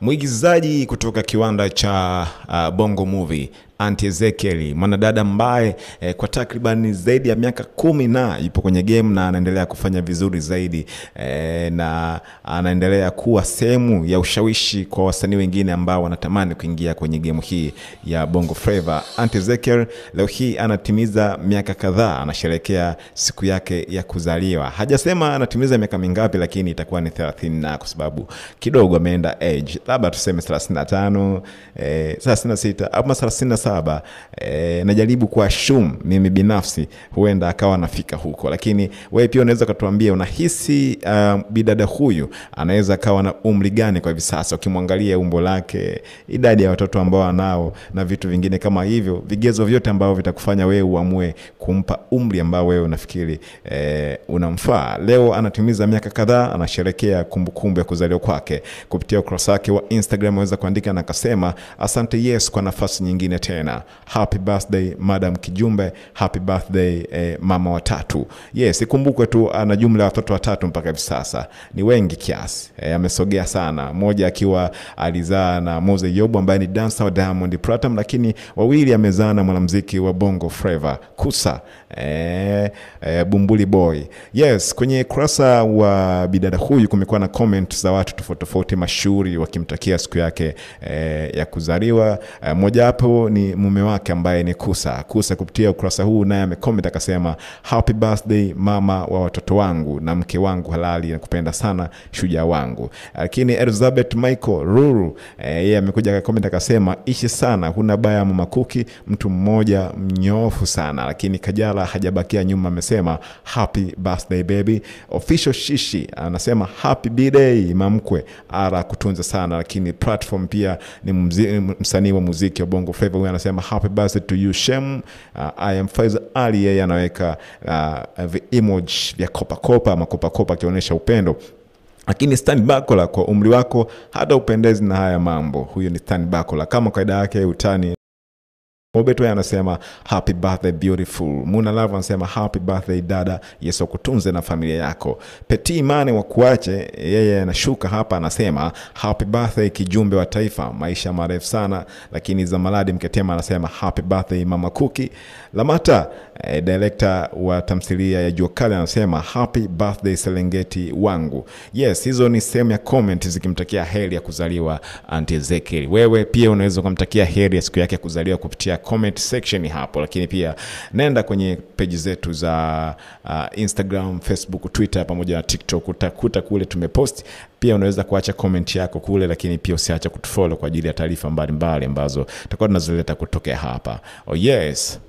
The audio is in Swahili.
Mwigizaji kutoka kiwanda cha Bongo Movie, Aunty Ezekiel, mwanadada ambaye kwa takriban zaidi ya miaka 10 na yupo kwenye game na anaendelea kufanya vizuri zaidi, na anaendelea kuwa sehemu ya ushawishi kwa wasanii wengine ambao wanatamani kuingia kwenye game hii ya Bongo Flava. Aunty Ezekiel leo hii anatimiza miaka kadhaa, anasherehekea siku yake ya kuzaliwa. Hajasema anatimiza miaka mingapi, lakini itakuwa ni 30 na kwa sababu kidogo ameenda age. Labda tuseme 35, 36 au 37. Najaribu kuassume mimi binafsi huenda akawa anafika huko, lakini wewe pia unaweza kutuambia unahisi bidada huyu anaweza akawa na umri gani kwa hivi sasa, ukimwangalia umbo lake, idadi ya watoto ambao anao na vitu vingine kama hivyo, vigezo vyote ambavyo vitakufanya wewe uamue kumpa umri ambao wewe unafikiri unamfaa. Leo anatimiza miaka kadhaa, anasherehekea kumbukumbu ya kuzaliwa kwake. Kupitia ukurasa wake wa Instagram anaweza kuandika na akasema, asante Yes kwa nafasi nyingine tena. Happy birthday Madam Kijumbe, happy birthday mama watatu. Yes, ikumbukwe tu ana jumla ya watoto watatu mpaka hivi sasa. Ni wengi kiasi. Amesogea sana. Mmoja akiwa alizaa na Mose Yobo ambaye ni dancer wa Diamond Platinum, lakini wawili amezaa na mwanamuziki wa Bongo Flava Kusa, Bumbuli Boy. Yes, kwenye kurasa wa bidada huyu kumekuwa na comment za watu tofauti tofauti mashuhuri wakimtakia siku yake ya kuzaliwa. Mmoja hapo ni mume wake ambaye ni Kusa. Kusa kupitia ukurasa huu naye amecomment akasema, happy birthday mama wa watoto wangu na mke wangu halali, nakupenda sana shujaa wangu. Lakini Elizabeth Michael Ruru yeye amekuja akacomment akasema, ishi sana, huna baya mama Kuki, mtu mmoja mnyofu sana. Lakini Kajala hajabakia nyuma, amesema happy birthday baby. Official Shishi anasema happy birthday mamkwe, ara kutunza sana. Lakini Platform pia ni msanii wa muziki wa Bongo Flava, huyu anasema happy birthday to you Shem. I am Faiza Ali, yeye anaweka emoji vya kopa makopa akionyesha upendo. Lakini Stan Bakola, kwa umri wako hata upendezi na haya mambo. Huyo ni Stan Bakola, kama kaida yake utani. Mobeto anasema happy birthday beautiful. Muna Love anasema happy birthday dada, Yesu kutunze na familia yako. Petit Imane wa kuache yeye anashuka hapa anasema happy birthday Kijumbe wa taifa, maisha marefu sana. Lakini Zamaladi Mketema anasema happy birthday mama Kuki. Lamata director wa tamthilia ya Jua Kali anasema happy birthday Serengeti wangu. Yes, hizo ni sehemu ya comment zikimtakia heri ya kuzaliwa Aunty Ezekiel. Wewe pia unaweza kumtakia heri ya siku yake ya kuzaliwa kupitia comment section hapo. Lakini pia nenda kwenye page zetu za Instagram, Facebook, Twitter pamoja na TikTok, utakuta kule tumepost. Pia unaweza kuacha comment yako kule, lakini pia usiache kutufollow kwa ajili ya taarifa mbalimbali ambazo tutakuwa tunazileta kutokea hapa. Oh yes.